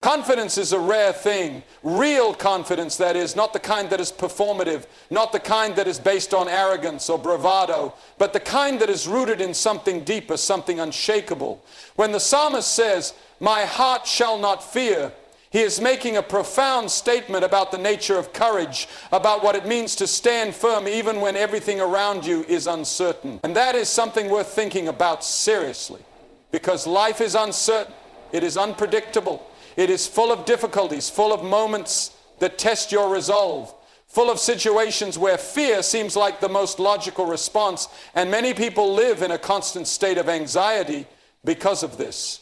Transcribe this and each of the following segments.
Confidence is a rare thing. Real confidence, that is, not the kind that is performative, not the kind that is based on arrogance or bravado, but the kind that is rooted in something deeper, something unshakable. When the psalmist says, "My heart shall not fear," he is making a profound statement about the nature of courage, about what it means to stand firm even when everything around you is uncertain. And that is something worth thinking about seriously, because life is uncertain, it is unpredictable. It is full of difficulties, full of moments that test your resolve, full of situations where fear seems like the most logical response, and many people live in a constant state of anxiety because of this.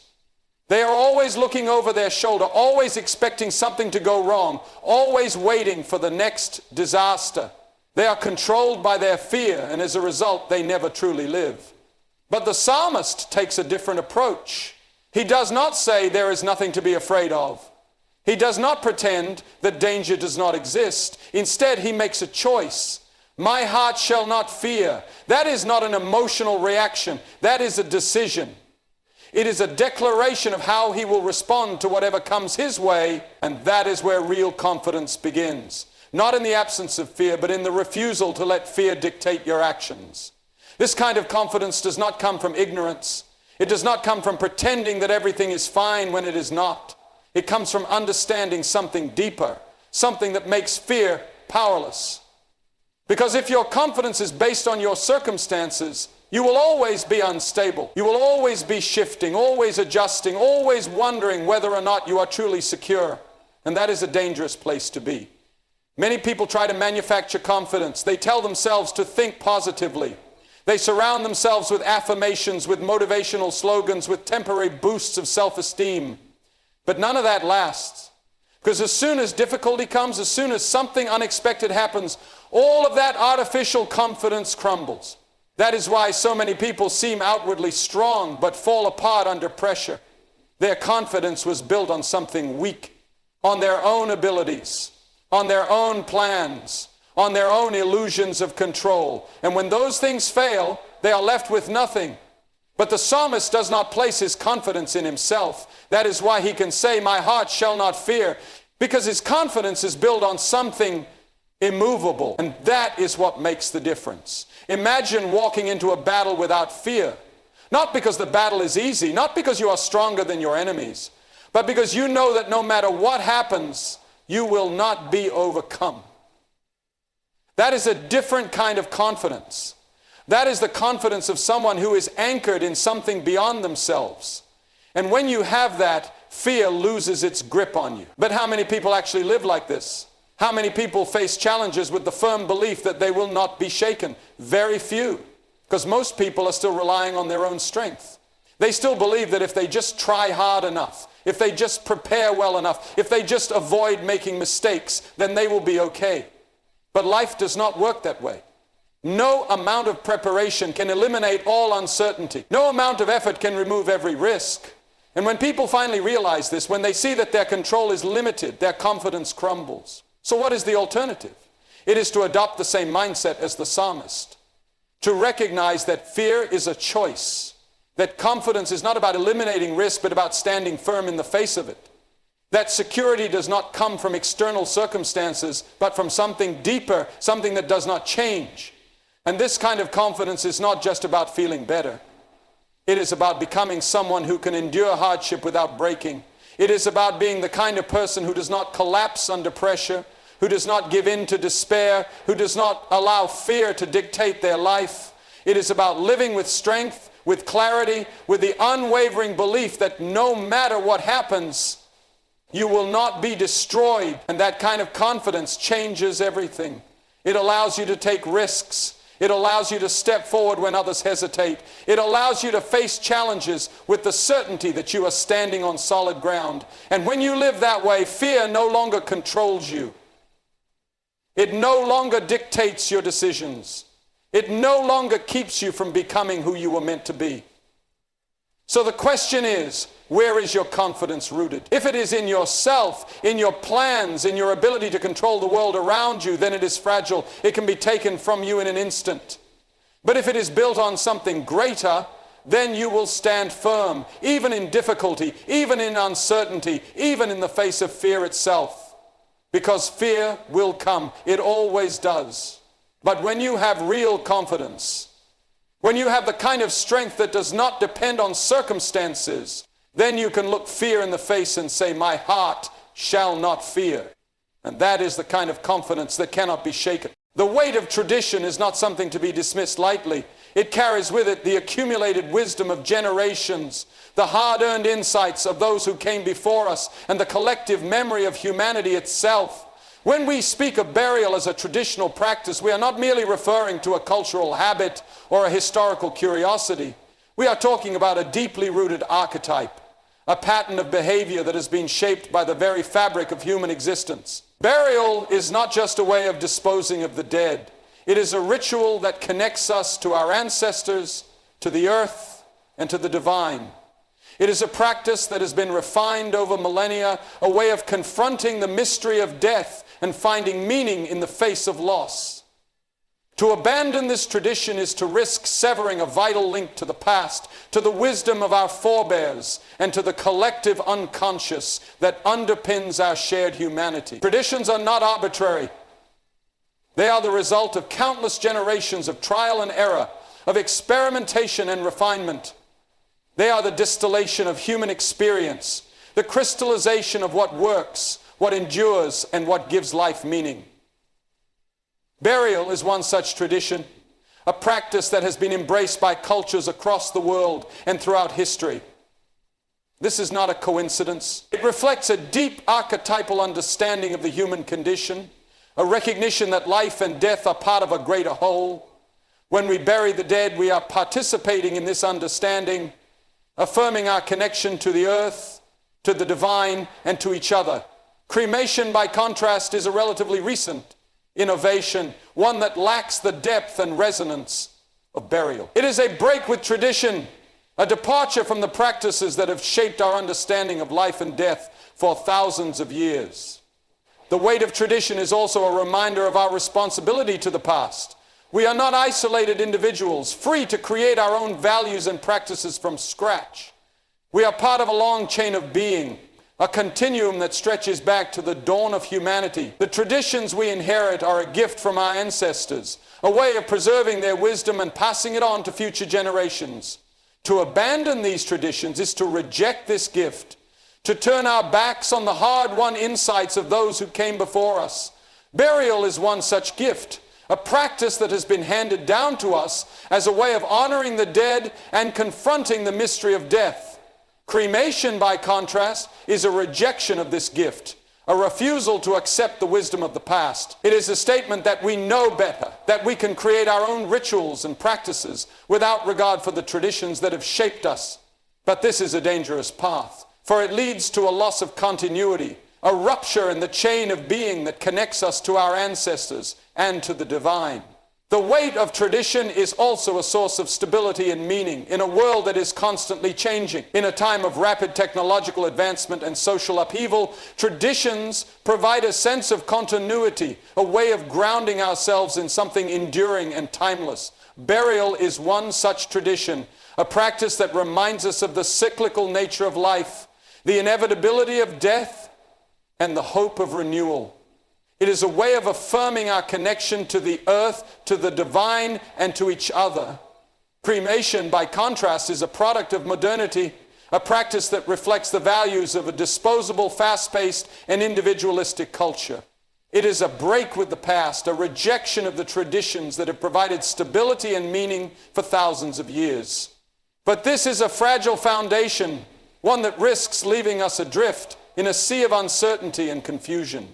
They are always looking over their shoulder, always expecting something to go wrong, always waiting for the next disaster. They are controlled by their fear, and as a result, they never truly live. But the psalmist takes a different approach. He does not say there is nothing to be afraid of. He does not pretend that danger does not exist. Instead, he makes a choice. My heart shall not fear. That is not an emotional reaction. That is a decision. It is a declaration of how he will respond to whatever comes his way, and that is where real confidence begins. Not in the absence of fear, but in the refusal to let fear dictate your actions. This kind of confidence does not come from ignorance. It does not come from pretending that everything is fine when it is not. It comes from understanding something deeper, something that makes fear powerless. Because if your confidence is based on your circumstances, you will always be unstable. You will always be shifting, always adjusting, always wondering whether or not you are truly secure. And that is a dangerous place to be. Many people try to manufacture confidence. They tell themselves to think positively. They surround themselves with affirmations, with motivational slogans, with temporary boosts of self-esteem. But none of that lasts. Because as soon as difficulty comes, as soon as something unexpected happens, all of that artificial confidence crumbles. That is why so many people seem outwardly strong but fall apart under pressure. Their confidence was built on something weak, on their own abilities, on their own plans, on their own illusions of control. And when those things fail, they are left with nothing. But the psalmist does not place his confidence in himself. That is why he can say, my heart shall not fear, because his confidence is built on something immovable. And that is what makes the difference. Imagine walking into a battle without fear. Not because the battle is easy, not because you are stronger than your enemies, but because you know that no matter what happens, you will not be overcome. That is a different kind of confidence. That is the confidence of someone who is anchored in something beyond themselves. And when you have that, fear loses its grip on you. But how many people actually live like this? How many people face challenges with the firm belief that they will not be shaken? Very few. Because most people are still relying on their own strength. They still believe that if they just try hard enough, if they just prepare well enough, if they just avoid making mistakes, then they will be okay. But life does not work that way. No amount of preparation can eliminate all uncertainty. No amount of effort can remove every risk. And when people finally realize this, when they see that their control is limited, their confidence crumbles. So what is the alternative? It is to adopt the same mindset as the psalmist. To recognize that fear is a choice. That confidence is not about eliminating risk, but about standing firm in the face of it. That security does not come from external circumstances, but from something deeper, something that does not change. And this kind of confidence is not just about feeling better. It is about becoming someone who can endure hardship without breaking. It is about being the kind of person who does not collapse under pressure, who does not give in to despair, who does not allow fear to dictate their life. It is about living with strength, with clarity, with the unwavering belief that no matter what happens, you will not be destroyed. And that kind of confidence changes everything. It allows you to take risks. It allows you to step forward when others hesitate. It allows you to face challenges with the certainty that you are standing on solid ground. And when you live that way, fear no longer controls you. It no longer dictates your decisions. It no longer keeps you from becoming who you were meant to be. So the question is, where is your confidence rooted? If it is in yourself, in your plans, in your ability to control the world around you, then it is fragile. It can be taken from you in an instant. But if it is built on something greater, then you will stand firm, even in difficulty, even in uncertainty, even in the face of fear itself. Because fear will come. It always does. But when you have real confidence, when you have the kind of strength that does not depend on circumstances, then you can look fear in the face and say, my heart shall not fear. And that is the kind of confidence that cannot be shaken. The weight of tradition is not something to be dismissed lightly. It carries with it the accumulated wisdom of generations, the hard-earned insights of those who came before us, and the collective memory of humanity itself. When we speak of burial as a traditional practice, we are not merely referring to a cultural habit or a historical curiosity. We are talking about a deeply rooted archetype, a pattern of behavior that has been shaped by the very fabric of human existence. Burial is not just a way of disposing of the dead. It is a ritual that connects us to our ancestors, to the earth, and to the divine. It is a practice that has been refined over millennia, a way of confronting the mystery of death and finding meaning in the face of loss. To abandon this tradition is to risk severing a vital link to the past, to the wisdom of our forebears, and to the collective unconscious that underpins our shared humanity. Traditions are not arbitrary. They are the result of countless generations of trial and error, of experimentation and refinement. They are the distillation of human experience, the crystallization of what works, what endures, and what gives life meaning. Burial is one such tradition, a practice that has been embraced by cultures across the world and throughout history. This is not a coincidence. It reflects a deep archetypal understanding of the human condition, a recognition that life and death are part of a greater whole. When we bury the dead, we are participating in this understanding, affirming our connection to the earth, to the divine, and to each other. Cremation, by contrast, is a relatively recent innovation, one that lacks the depth and resonance of burial. It is a break with tradition, a departure from the practices that have shaped our understanding of life and death for thousands of years. The weight of tradition is also a reminder of our responsibility to the past. We are not isolated individuals, free to create our own values and practices from scratch. We are part of a long chain of being, a continuum that stretches back to the dawn of humanity. The traditions we inherit are a gift from our ancestors, a way of preserving their wisdom and passing it on to future generations. To abandon these traditions is to reject this gift, to turn our backs on the hard-won insights of those who came before us. Burial is one such gift, a practice that has been handed down to us as a way of honoring the dead and confronting the mystery of death. Cremation, by contrast, is a rejection of this gift, a refusal to accept the wisdom of the past. It is a statement that we know better, that we can create our own rituals and practices without regard for the traditions that have shaped us. But this is a dangerous path, for it leads to a loss of continuity, a rupture in the chain of being that connects us to our ancestors and to the divine. The weight of tradition is also a source of stability and meaning in a world that is constantly changing. In a time of rapid technological advancement and social upheaval, traditions provide a sense of continuity, a way of grounding ourselves in something enduring and timeless. Burial is one such tradition, a practice that reminds us of the cyclical nature of life, the inevitability of death, and the hope of renewal. It is a way of affirming our connection to the earth, to the divine, and to each other. Cremation, by contrast, is a product of modernity, a practice that reflects the values of a disposable, fast-paced, and individualistic culture. It is a break with the past, a rejection of the traditions that have provided stability and meaning for thousands of years. But this is a fragile foundation, one that risks leaving us adrift in a sea of uncertainty and confusion.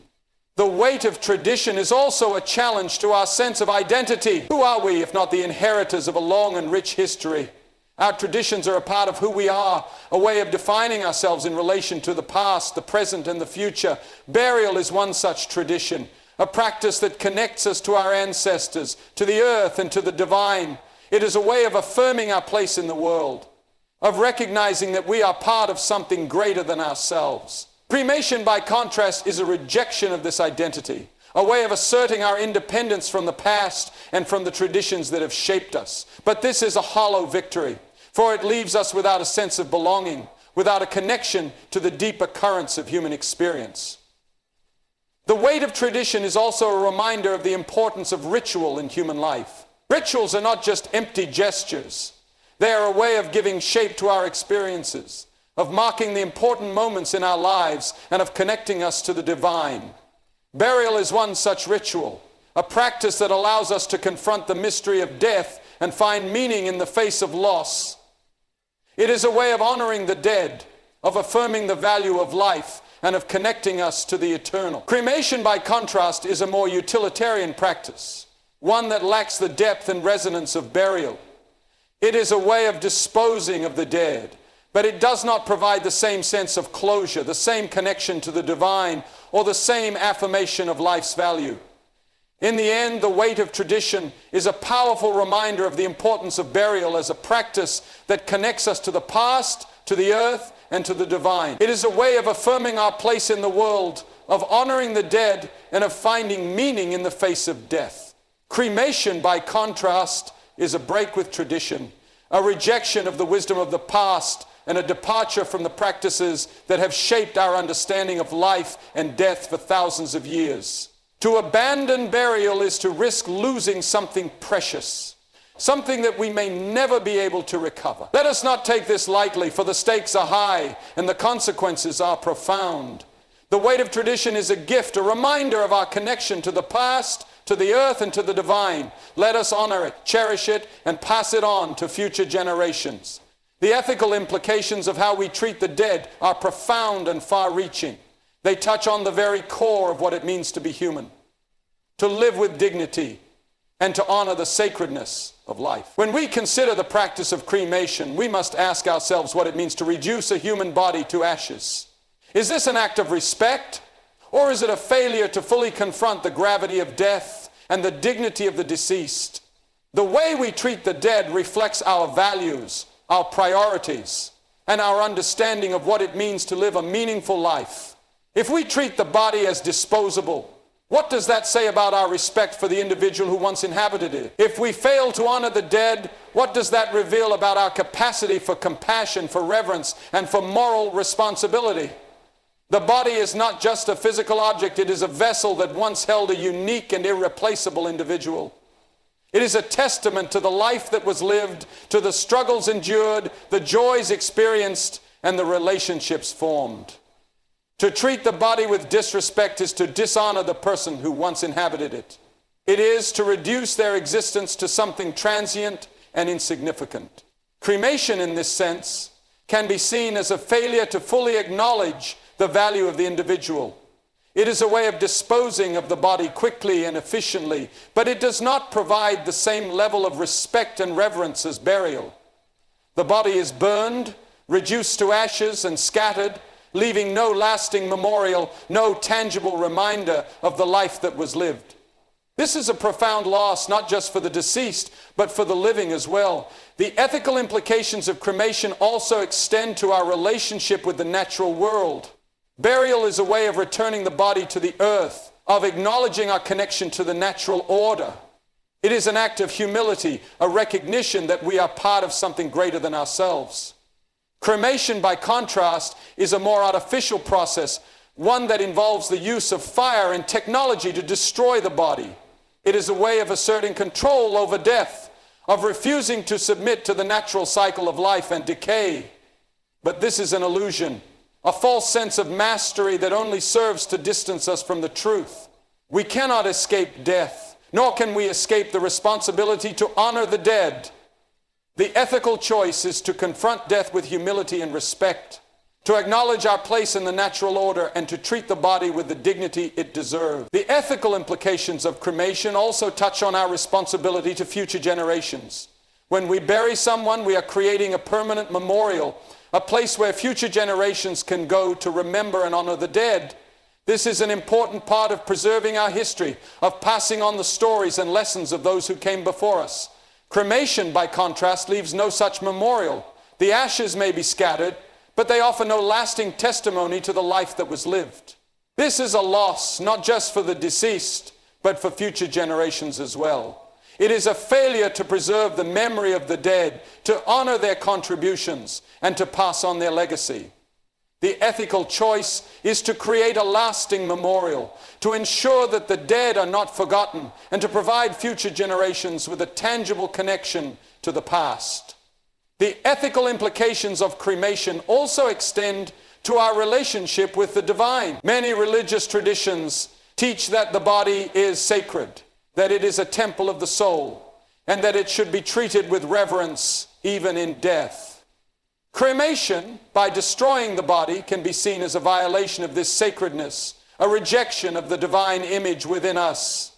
The weight of tradition is also a challenge to our sense of identity. Who are we if not the inheritors of a long and rich history? Our traditions are a part of who we are, a way of defining ourselves in relation to the past, the present, and the future. Burial is one such tradition, a practice that connects us to our ancestors, to the earth, and to the divine. It is a way of affirming our place in the world, of recognizing that we are part of something greater than ourselves. Cremation, by contrast, is a rejection of this identity, a way of asserting our independence from the past and from the traditions that have shaped us. But this is a hollow victory, for it leaves us without a sense of belonging, without a connection to the deeper currents of human experience. The weight of tradition is also a reminder of the importance of ritual in human life. Rituals are not just empty gestures. They are a way of giving shape to our experiences, of marking the important moments in our lives, and of connecting us to the divine. Burial is one such ritual, a practice that allows us to confront the mystery of death and find meaning in the face of loss. It is a way of honoring the dead, of affirming the value of life, and of connecting us to the eternal. Cremation, by contrast, is a more utilitarian practice, one that lacks the depth and resonance of burial. It is a way of disposing of the dead, but it does not provide the same sense of closure, the same connection to the divine, or the same affirmation of life's value. In the end, the weight of tradition is a powerful reminder of the importance of burial as a practice that connects us to the past, to the earth, and to the divine. It is a way of affirming our place in the world, of honoring the dead, and of finding meaning in the face of death. Cremation, by contrast, is a break with tradition, a rejection of the wisdom of the past, and a departure from the practices that have shaped our understanding of life and death for thousands of years. To abandon burial is to risk losing something precious, something that we may never be able to recover. Let us not take this lightly, for the stakes are high and the consequences are profound. The weight of tradition is a gift, a reminder of our connection to the past, to the earth, and to the divine. Let us honor it, cherish it, and pass it on to future generations. The ethical implications of how we treat the dead are profound and far-reaching. They touch on the very core of what it means to be human, to live with dignity, and to honor the sacredness of life. When we consider the practice of cremation, we must ask ourselves what it means to reduce a human body to ashes. Is this an act of respect, or is it a failure to fully confront the gravity of death and the dignity of the deceased? The way we treat the dead reflects our values, our priorities, and our understanding of what it means to live a meaningful life. If we treat the body as disposable, what does that say about our respect for the individual who once inhabited it? If we fail to honor the dead, what does that reveal about our capacity for compassion, for reverence, and for moral responsibility? The body is not just a physical object, it is a vessel that once held a unique and irreplaceable individual. It is a testament to the life that was lived, to the struggles endured, the joys experienced, and the relationships formed. To treat the body with disrespect is to dishonor the person who once inhabited it. It is to reduce their existence to something transient and insignificant. Cremation, in this sense, can be seen as a failure to fully acknowledge the value of the individual. It is a way of disposing of the body quickly and efficiently, but it does not provide the same level of respect and reverence as burial. The body is burned, reduced to ashes, and scattered, leaving no lasting memorial, no tangible reminder of the life that was lived. This is a profound loss, not just for the deceased, but for the living as well. The ethical implications of cremation also extend to our relationship with the natural world. Burial is a way of returning the body to the earth, of acknowledging our connection to the natural order. It is an act of humility, a recognition that we are part of something greater than ourselves. Cremation, by contrast, is a more artificial process, one that involves the use of fire and technology to destroy the body. It is a way of asserting control over death, of refusing to submit to the natural cycle of life and decay. But this is an illusion, a false sense of mastery that only serves to distance us from the truth. We cannot escape death, nor can we escape the responsibility to honor the dead. The ethical choice is to confront death with humility and respect, to acknowledge our place in the natural order, and to treat the body with the dignity it deserves. The ethical implications of cremation also touch on our responsibility to future generations. When we bury someone, we are creating a permanent memorial, a place where future generations can go to remember and honor the dead. This is an important part of preserving our history, of passing on the stories and lessons of those who came before us. Cremation, by contrast, leaves no such memorial. The ashes may be scattered, but they offer no lasting testimony to the life that was lived. This is a loss, not just for the deceased, but for future generations as well. It is a failure to preserve the memory of the dead, to honor their contributions, and to pass on their legacy. The ethical choice is to create a lasting memorial, to ensure that the dead are not forgotten, and to provide future generations with a tangible connection to the past. The ethical implications of cremation also extend to our relationship with the divine. Many religious traditions teach that the body is sacred, that it is a temple of the soul, and that it should be treated with reverence even in death. Cremation, by destroying the body, can be seen as a violation of this sacredness, a rejection of the divine image within us.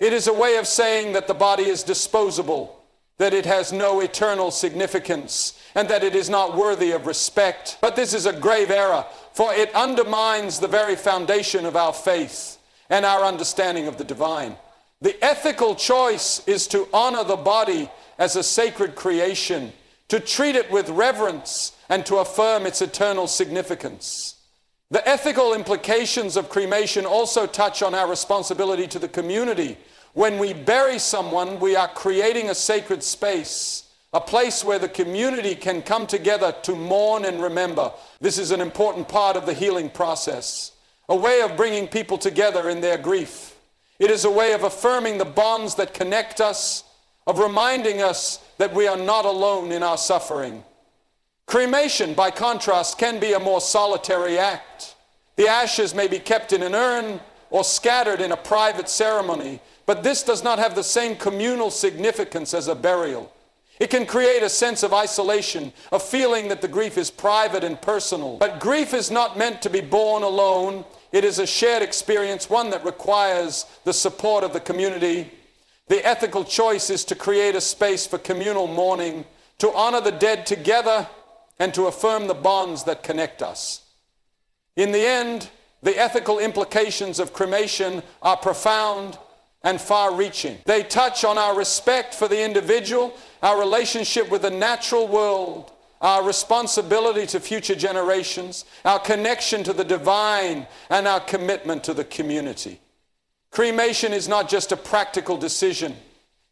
It is a way of saying that the body is disposable, that it has no eternal significance, and that it is not worthy of respect. But this is a grave error, for it undermines the very foundation of our faith and our understanding of the divine. The ethical choice is to honor the body as a sacred creation, to treat it with reverence, and to affirm its eternal significance. The ethical implications of cremation also touch on our responsibility to the community. When we bury someone, we are creating a sacred space, a place where the community can come together to mourn and remember. This is an important part of the healing process, a way of bringing people together in their grief. It is a way of affirming the bonds that connect us, of reminding us that we are not alone in our suffering. Cremation, by contrast, can be a more solitary act. The ashes may be kept in an urn or scattered in a private ceremony, but this does not have the same communal significance as a burial. It can create a sense of isolation, a feeling that the grief is private and personal. But grief is not meant to be borne alone. It is a shared experience, one that requires the support of the community. The ethical choice is to create a space for communal mourning, to honor the dead together, and to affirm the bonds that connect us. In the end, the ethical implications of cremation are profound and far-reaching. They touch on our respect for the individual, our relationship with the natural world, our responsibility to future generations, our connection to the divine, and our commitment to the community. Cremation is not just a practical decision.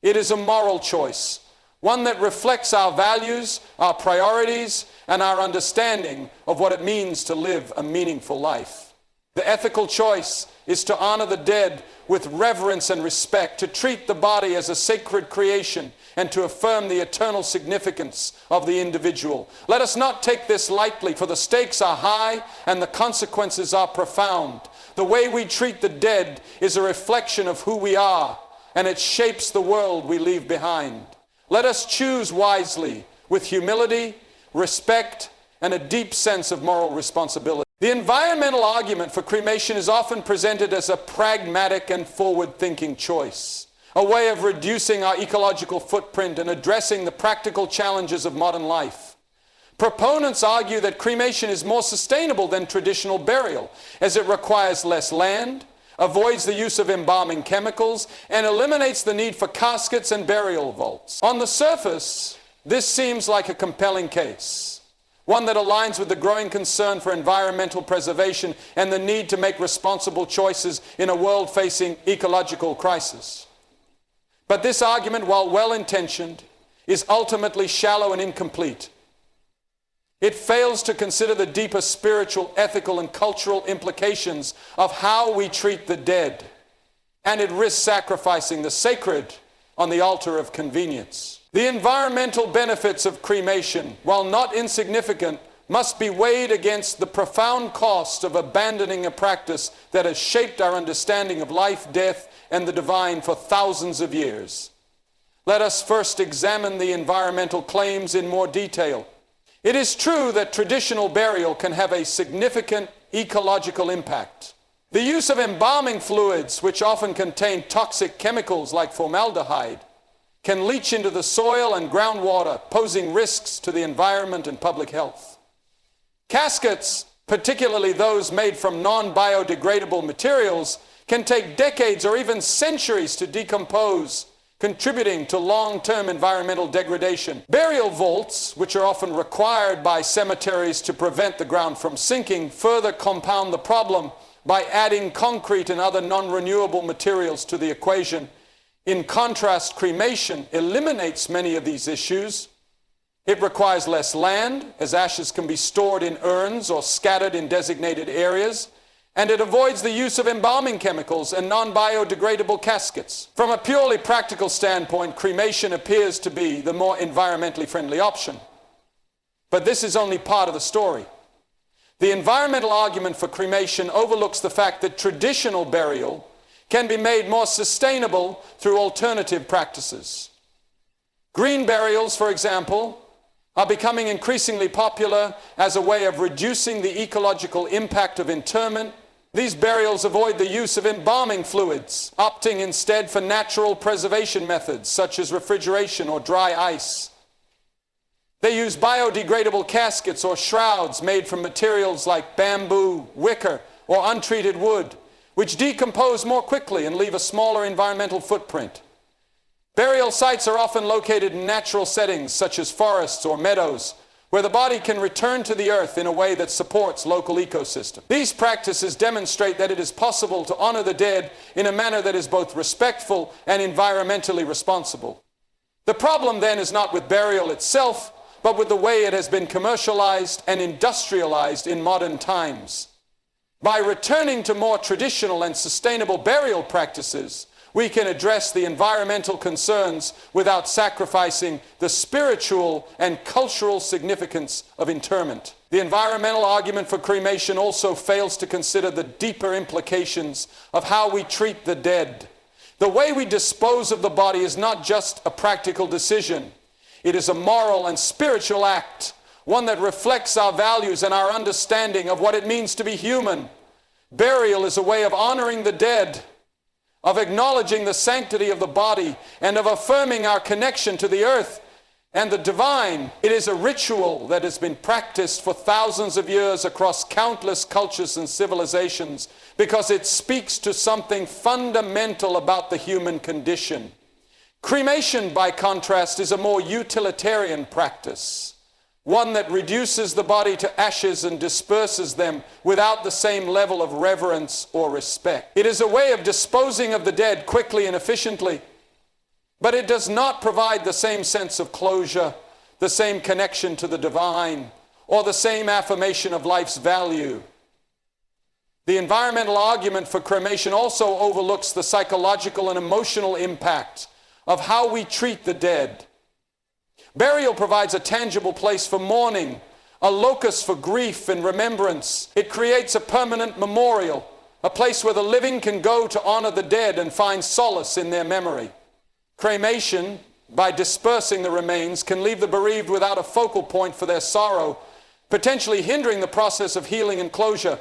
It is a moral choice, one that reflects our values, our priorities, and our understanding of what it means to live a meaningful life. The ethical choice is to honor the dead with reverence and respect, to treat the body as a sacred creation, and to affirm the eternal significance of the individual. Let us not take this lightly, for the stakes are high and the consequences are profound. The way we treat the dead is a reflection of who we are, and it shapes the world we leave behind. Let us choose wisely, with humility, respect, and a deep sense of moral responsibility. The environmental argument for cremation is often presented as a pragmatic and forward-thinking choice, a way of reducing our ecological footprint and addressing the practical challenges of modern life. Proponents argue that cremation is more sustainable than traditional burial, as it requires less land, avoids the use of embalming chemicals, and eliminates the need for caskets and burial vaults. On the surface, this seems like a compelling case, one that aligns with the growing concern for environmental preservation and the need to make responsible choices in a world facing ecological crisis. But this argument, while well-intentioned, is ultimately shallow and incomplete. It fails to consider the deeper spiritual, ethical, and cultural implications of how we treat the dead, and it risks sacrificing the sacred on the altar of convenience. The environmental benefits of cremation, while not insignificant, must be weighed against the profound cost of abandoning a practice that has shaped our understanding of life, death, and the divine for thousands of years. Let us first examine the environmental claims in more detail. It is true that traditional burial can have a significant ecological impact. The use of embalming fluids, which often contain toxic chemicals like formaldehyde, can leach into the soil and groundwater, posing risks to the environment and public health. Caskets, particularly those made from non-biodegradable materials, can take decades or even centuries to decompose, contributing to long-term environmental degradation. Burial vaults, which are often required by cemeteries to prevent the ground from sinking, further compound the problem by adding concrete and other non-renewable materials to the equation. In contrast, cremation eliminates many of these issues. It requires less land, as ashes can be stored in urns or scattered in designated areas, and it avoids the use of embalming chemicals and non-biodegradable caskets. From a purely practical standpoint, cremation appears to be the more environmentally friendly option. But this is only part of the story. The environmental argument for cremation overlooks the fact that traditional burial can be made more sustainable through alternative practices. Green burials, for example, are becoming increasingly popular as a way of reducing the ecological impact of interment. These burials avoid the use of embalming fluids, opting instead for natural preservation methods such as refrigeration or dry ice. They use biodegradable caskets or shrouds made from materials like bamboo, wicker, or untreated wood, which decompose more quickly and leave a smaller environmental footprint. Burial sites are often located in natural settings such as forests or meadows, where the body can return to the earth in a way that supports local ecosystems. These practices demonstrate that it is possible to honor the dead in a manner that is both respectful and environmentally responsible. The problem then is not with burial itself, but with the way it has been commercialized and industrialized in modern times. By returning to more traditional and sustainable burial practices, we can address the environmental concerns without sacrificing the spiritual and cultural significance of interment. The environmental argument for cremation also fails to consider the deeper implications of how we treat the dead. The way we dispose of the body is not just a practical decision. It is a moral and spiritual act, one that reflects our values and our understanding of what it means to be human. Burial is a way of honoring the dead, of acknowledging the sanctity of the body, and of affirming our connection to the earth and the divine. It is a ritual that has been practiced for thousands of years across countless cultures and civilizations because it speaks to something fundamental about the human condition. Cremation, by contrast, is a more utilitarian practice, one that reduces the body to ashes and disperses them without the same level of reverence or respect. It is a way of disposing of the dead quickly and efficiently, but it does not provide the same sense of closure, the same connection to the divine, or the same affirmation of life's value. The environmental argument for cremation also overlooks the psychological and emotional impact of how we treat the dead. Burial provides a tangible place for mourning, a locus for grief and remembrance. It creates a permanent memorial, a place where the living can go to honor the dead and find solace in their memory. Cremation, by dispersing the remains, can leave the bereaved without a focal point for their sorrow, potentially hindering the process of healing and closure.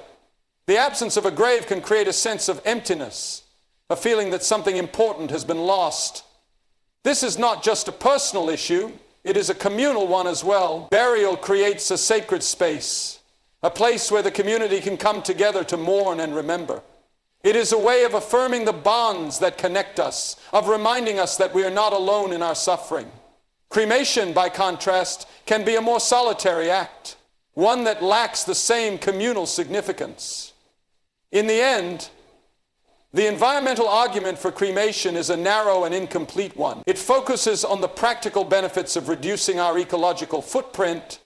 The absence of a grave can create a sense of emptiness, a feeling that something important has been lost. This is not just a personal issue, it is a communal one as well. Burial creates a sacred space, a place where the community can come together to mourn and remember. It is a way of affirming the bonds that connect us, of reminding us that we are not alone in our suffering. Cremation, by contrast, can be a more solitary act, one that lacks the same communal significance. In the end, the environmental argument for cremation is a narrow and incomplete one. It focuses on the practical benefits of reducing our ecological footprint,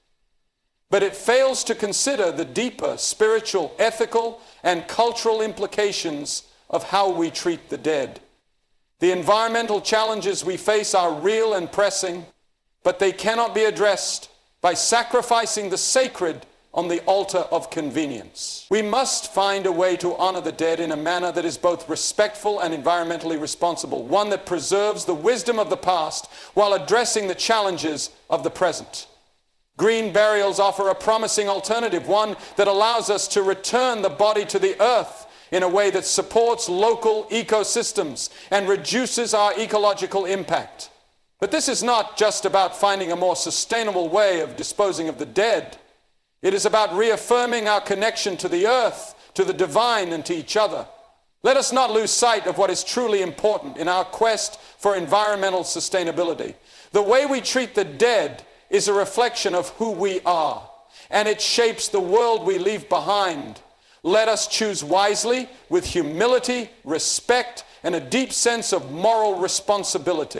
but it fails to consider the deeper spiritual, ethical, and cultural implications of how we treat the dead. The environmental challenges we face are real and pressing, but they cannot be addressed by sacrificing the sacred on the altar of convenience. We must find a way to honor the dead in a manner that is both respectful and environmentally responsible, one that preserves the wisdom of the past while addressing the challenges of the present. Green burials offer a promising alternative, one that allows us to return the body to the earth in a way that supports local ecosystems and reduces our ecological impact. But this is not just about finding a more sustainable way of disposing of the dead. It is about reaffirming our connection to the earth, to the divine, and to each other. Let us not lose sight of what is truly important in our quest for environmental sustainability. The way we treat the dead is a reflection of who we are, and it shapes the world we leave behind. Let us choose wisely with humility, respect, and a deep sense of moral responsibility.